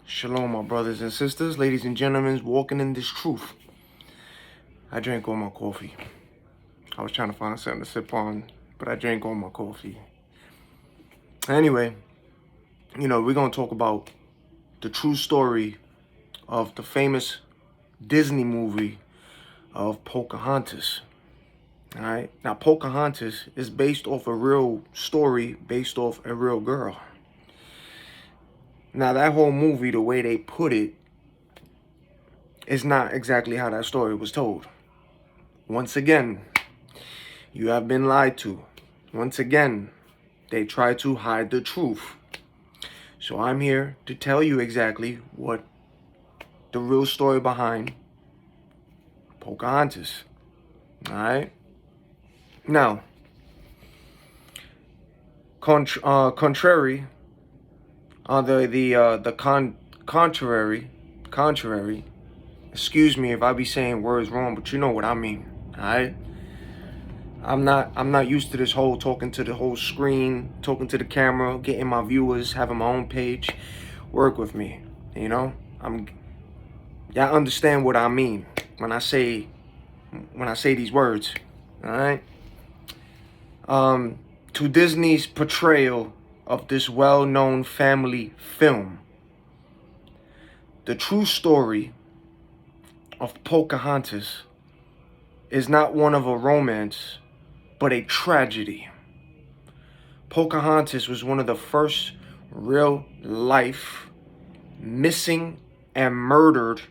Shalom, my brothers and sisters, ladies and gentlemen, walking in this truth. I drank all my coffee. I was trying to find something to sip on, but I drank all my coffee. Anyway, we're going to talk about the true story of the famous Disney movie of Pocahontas. All right. Now, Pocahontas is based off a real story, based off a real girl. Now, that whole movie, the way they put it, is not exactly how that story was told. Once again, you have been lied to. Once again, they try to hide the truth. So I'm here to tell you exactly what the real story behind Pocahontas. All right. Now, contrary, contrary. Excuse me if I be saying words wrong, but you know what I mean. All right. I'm not used to this whole talking to the whole screen, talking to the camera, getting my viewers, having my own page. Work with me, y'all understand what I mean when I say these words. All right. To Disney's portrayal of this well-known family film, the true story of Pocahontas is not one of a romance, but a tragedy. Pocahontas was one of the first real-life missing and murdered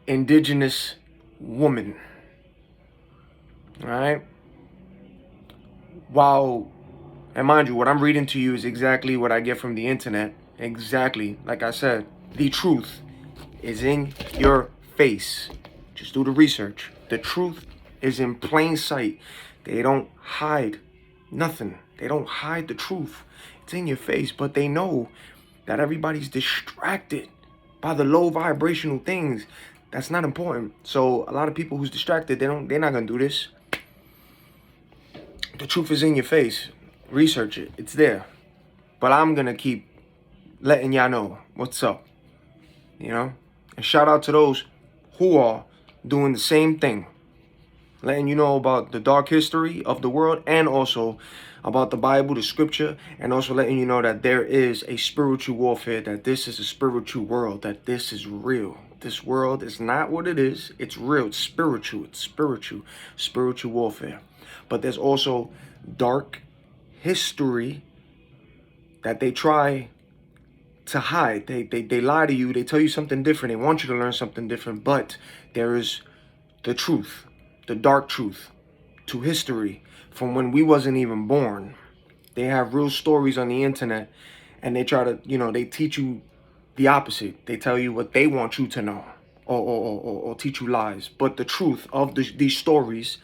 indigenous women. All right? And mind you, what I'm reading to you is exactly what I get from the internet. Exactly. Like I said, the truth is in your face. Just do the research. The truth is in plain sight. They don't hide nothing. They don't hide the truth. It's in your face, but they know that everybody's distracted by the low vibrational things. That's not important. So a lot of people who's distracted, they're not gonna do this. The truth is in your face. Research it. It's there. But I'm gonna keep letting y'all know what's up. And shout out to those who are doing the same thing. Letting you know about the dark history of the world, and also about the Bible, the scripture, and also letting you know that there is a spiritual warfare, that this is a spiritual world, that this is real. This world is not what it is. It's real. It's spiritual. It's spiritual warfare. But there's also dark history that they try to hide. They lie to you. They tell you something different. They want you to learn something different. But there is the truth, the dark truth to history from when we wasn't even born. They have real stories on the internet, and they try to, they teach you the opposite. They tell you what they want you to know, or teach you lies. But the truth of these stories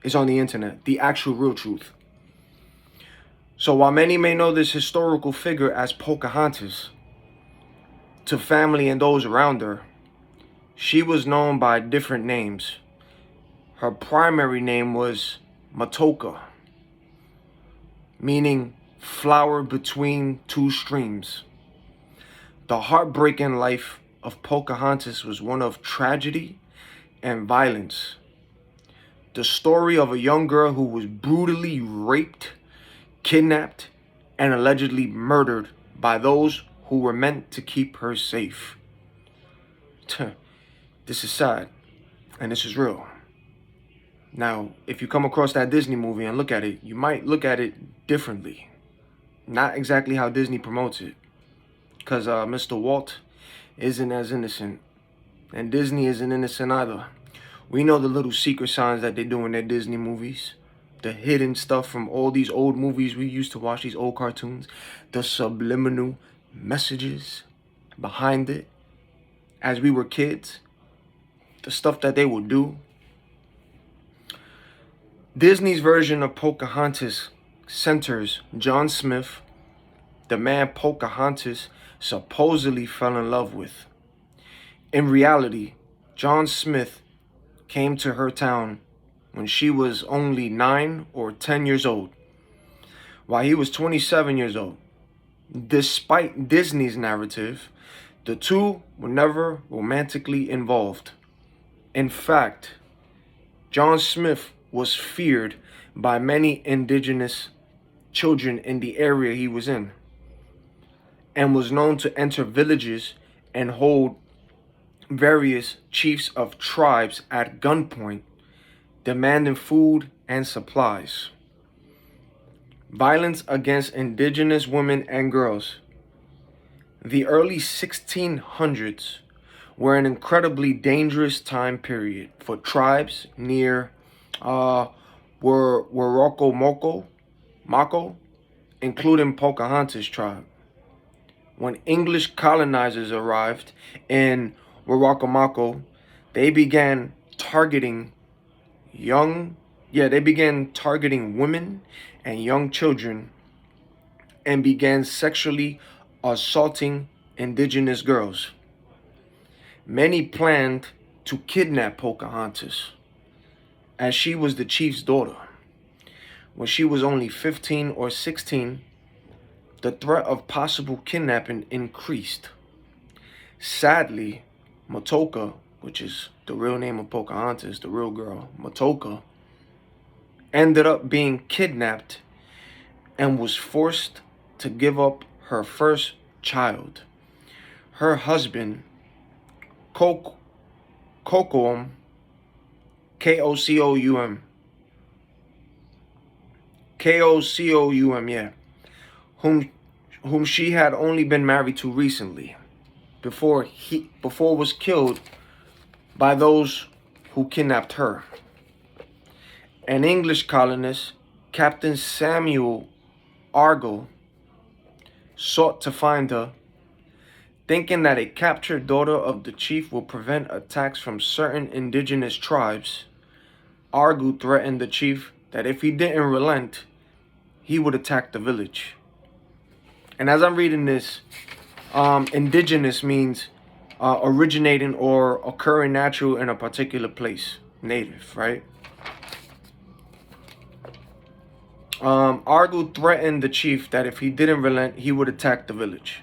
is on the internet, the actual real truth. So while many may know this historical figure as Pocahontas, to family and those around her, she was known by different names. Her primary name was Matoka, meaning flower between two streams. The heartbreaking life of Pocahontas was one of tragedy and violence. The story of a young girl who was brutally raped, kidnapped, and allegedly murdered by those who were meant to keep her safe. This is sad, and this is real. Now, if you come across that Disney movie and look at it, you might look at it differently. Not exactly how Disney promotes it. Because Mr. Walt isn't as innocent. And Disney isn't innocent either. We know the little secret signs that they do in their Disney movies. The hidden stuff from all these old movies we used to watch, these old cartoons. The subliminal messages behind it. As we were kids. The stuff that they would do. Disney's version of Pocahontas centers John Smith, the man Pocahontas supposedly fell in love with. In reality, John Smith came to her town when she was only 9 or 10 years old, while he was 27 years old. Despite Disney's narrative, the two were never romantically involved. In fact, John Smith was feared by many indigenous children in the area he was in, and was known to enter villages and hold various chiefs of tribes at gunpoint, demanding food and supplies. Violence against indigenous women and girls. The early 1600s were an incredibly dangerous time period for tribes near Mako, including Pocahontas tribe. When English colonizers arrived in Mako, they began targeting women and young children, and began sexually assaulting indigenous girls. Many planned to kidnap Pocahontas, as she was the chief's daughter. When she was only 15 or 16, the threat of possible kidnapping increased. Sadly, Matoka, which is the real name of Pocahontas, the real girl, Matoka, ended up being kidnapped and was forced to give up her first child. Her husband, Kocoum, Kocoum, yeah, whom she had only been married to recently, before was killed by those who kidnapped her. An English colonist, Captain Samuel Argall, sought to find her, thinking that a captured daughter of the chief would prevent attacks from certain indigenous tribes. Argall threatened the chief that if he didn't relent, he would attack the village. And as I'm reading this, indigenous means originating or occurring natural in a particular place, native, right? Argall threatened the chief that if he didn't relent, he would attack the village.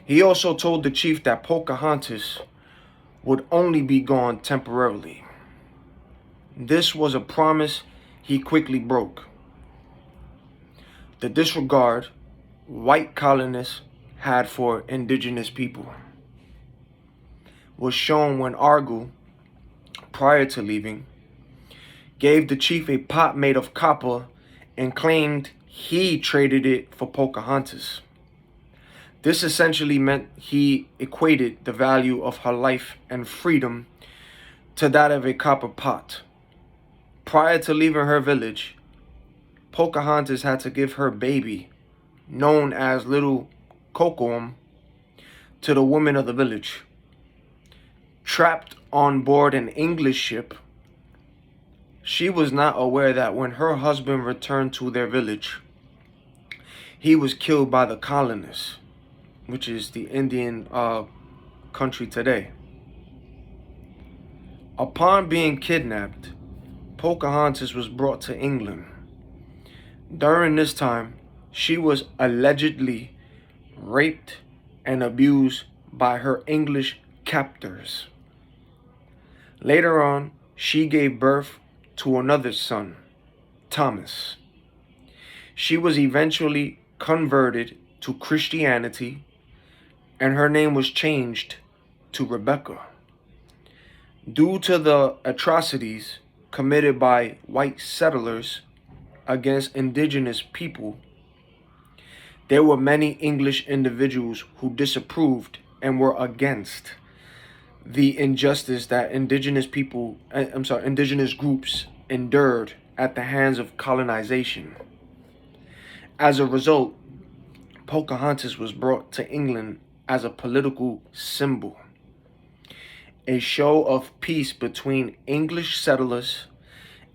He also told the chief that Pocahontas would only be gone temporarily. This was a promise he quickly broke. The disregard white colonists had for indigenous people was shown when Argall, prior to leaving, gave the chief a pot made of copper and claimed he traded it for Pocahontas. This essentially meant he equated the value of her life and freedom to that of a copper pot. Prior to leaving her village, Pocahontas had to give her baby, known as Little Kocoum, to the women of the village. Trapped on board an English ship, she was not aware that when her husband returned to their village, he was killed by the colonists, which is the Indian country today. Upon being kidnapped, Pocahontas was brought to England. During this time, she was allegedly raped and abused by her English captors. Later on, she gave birth to another son, Thomas. She was eventually converted to Christianity, and her name was changed to Rebecca. Due to the atrocities committed by white settlers against indigenous people, there were many English individuals who disapproved and were against the injustice that indigenous groups endured at the hands of colonization. As a result, Pocahontas was brought to England as a political symbol, a show of peace between English settlers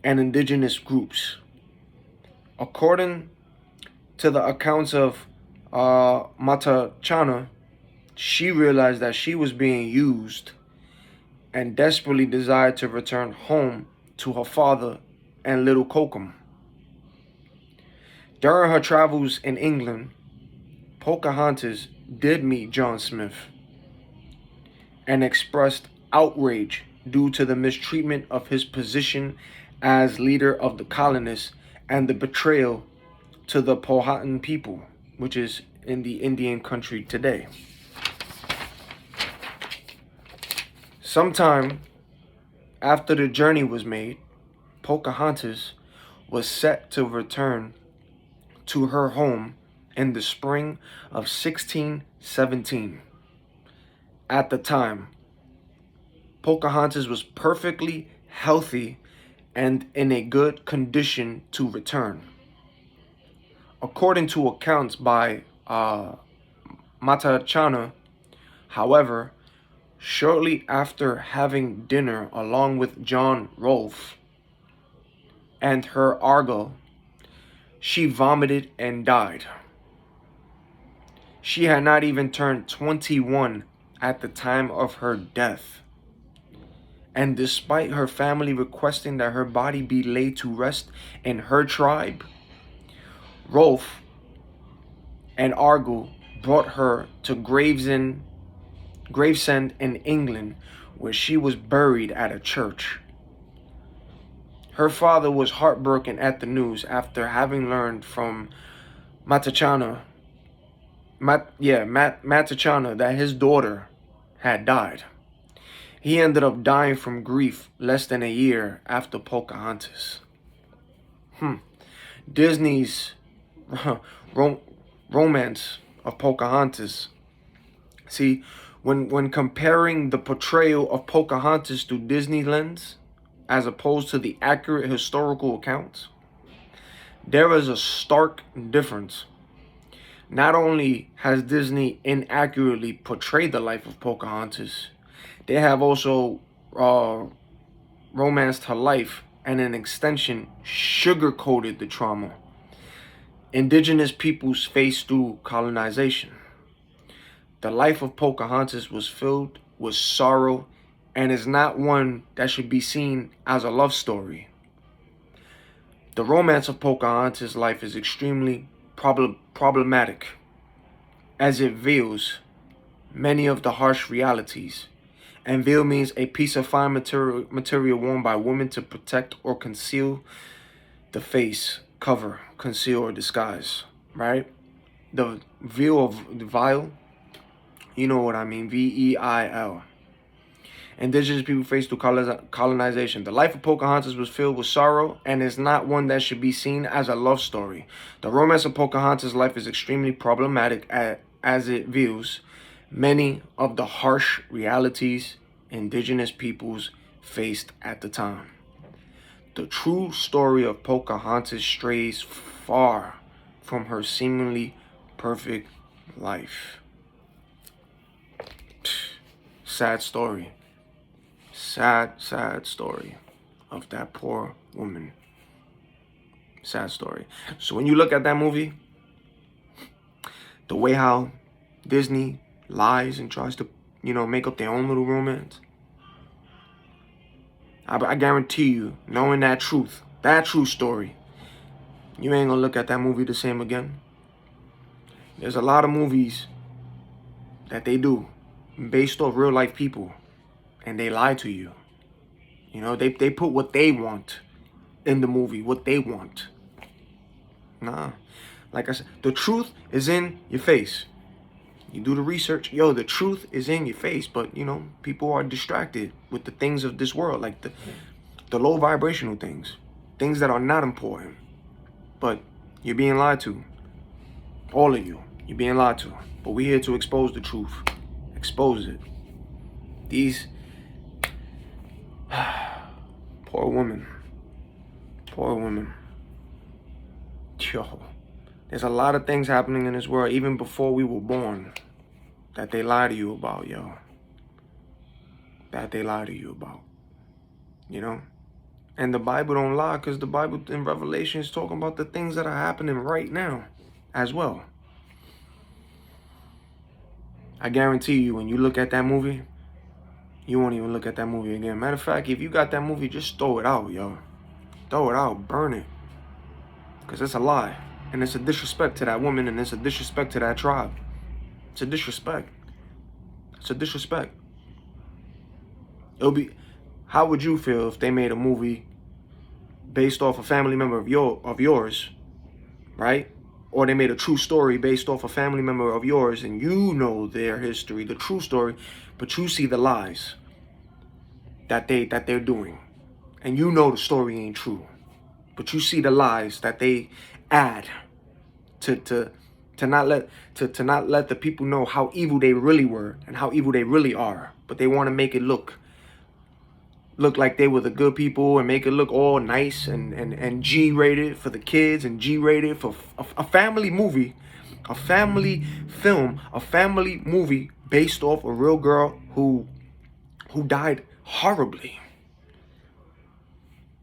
and indigenous groups. According to the accounts of Matachana, she realized that she was being used and desperately desired to return home to her father and Little Kocoum. During her travels in England, Pocahontas did meet John Smith and expressed outrage due to the mistreatment of his position as leader of the colonists and the betrayal to the Powhatan people, which is in the Indian country today. Sometime after the journey was made, Pocahontas was set to return to her home in the spring of 1617. At the time, Pocahontas was perfectly healthy and in a good condition to return. According to accounts by Matachana, however, shortly after having dinner along with John Rolfe and her Argo, she vomited and died. She had not even turned 21 at the time of her death. And despite her family requesting that her body be laid to rest in her tribe, Rolfe and Argo brought her to Gravesend in England, where she was buried at a church. Her father was heartbroken at the news after having learned from Matachana that his daughter had died. He ended up dying from grief less than a year after Pocahontas. Disney's romance of Pocahontas. See, when comparing the portrayal of Pocahontas through Disney lens, as opposed to the accurate historical accounts, there is a stark difference. Not only has Disney inaccurately portrayed the life of Pocahontas, they have also romanced her life and an extension sugar-coated the trauma indigenous peoples faced through colonization. The life of Pocahontas was filled with sorrow and is not one that should be seen as a love story. The romance of Pocahontas' life is extremely problematic, as it veils many of the harsh realities. And veil means a piece of fine material worn by women to protect or conceal the face, cover, conceal, or disguise, right? The veil of the vial, you know what I mean, V-E-I-L. Indigenous people faced through colonization. The life of Pocahontas was filled with sorrow and is not one that should be seen as a love story. The romance of Pocahontas' life is extremely problematic as it views many of the harsh realities indigenous peoples faced at the time. The true story of Pocahontas strays far from her seemingly perfect life. Sad story. Sad story of that poor woman. Sad story. So when you look at that movie, the way how Disney lies and tries to, make up their own little romance, I guarantee you, knowing that true story, you ain't gonna look at that movie the same again. There's a lot of movies that they do based off real life people, and they lie to you. They put what they want in the movie, what they want. Nah, like I said, the truth is in your face. You do the research, the truth is in your face, but people are distracted with the things of this world, like the low vibrational things that are not important. But you're being lied to. All of you're being lied to. But we're here to expose the truth. Expose it. These poor women. Yo, there's a lot of things happening in this world, even before we were born, that they lie to you about, That they lie to you about. And the Bible don't lie, because the Bible in Revelation is talking about the things that are happening right now as well. I guarantee you, when you look at that movie, you won't even look at that movie again. Matter of fact, if you got that movie, just throw it out, Throw it out, burn it. Because it's a lie. And it's a disrespect to that woman, and it's a disrespect to that tribe. It's a disrespect. It's a disrespect. It'll be, how would you feel if they made a movie based off a family member of yours, right? Or they made a true story based off a family member of yours, and you know their history, the true story, but you see the lies that they're doing, and you know the story ain't true, but you see the lies that they add to not let the people know how evil they really were and how evil they really are, but they want to make it look like they were the good people and make it look all nice and G-rated for the kids and G-rated for a family movie, a family film, a family movie based off a real girl who died horribly.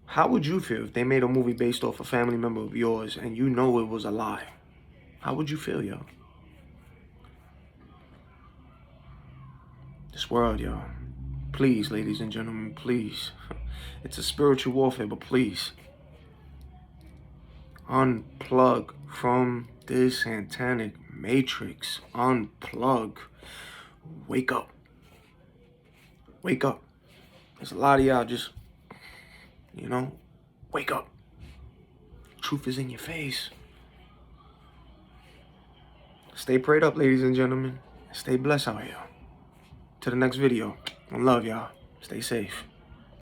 How would you feel if they made a movie based off a family member of yours and you know it was a lie? How would you feel, yo? This world, yo. Please, ladies and gentlemen, please. It's a spiritual warfare, but please. Unplug from this satanic matrix. Unplug. Wake up. Wake up. There's a lot of y'all just, wake up. Truth is in your face. Stay prayed up, ladies and gentlemen. Stay blessed out here. To the next video. I love y'all. Stay safe.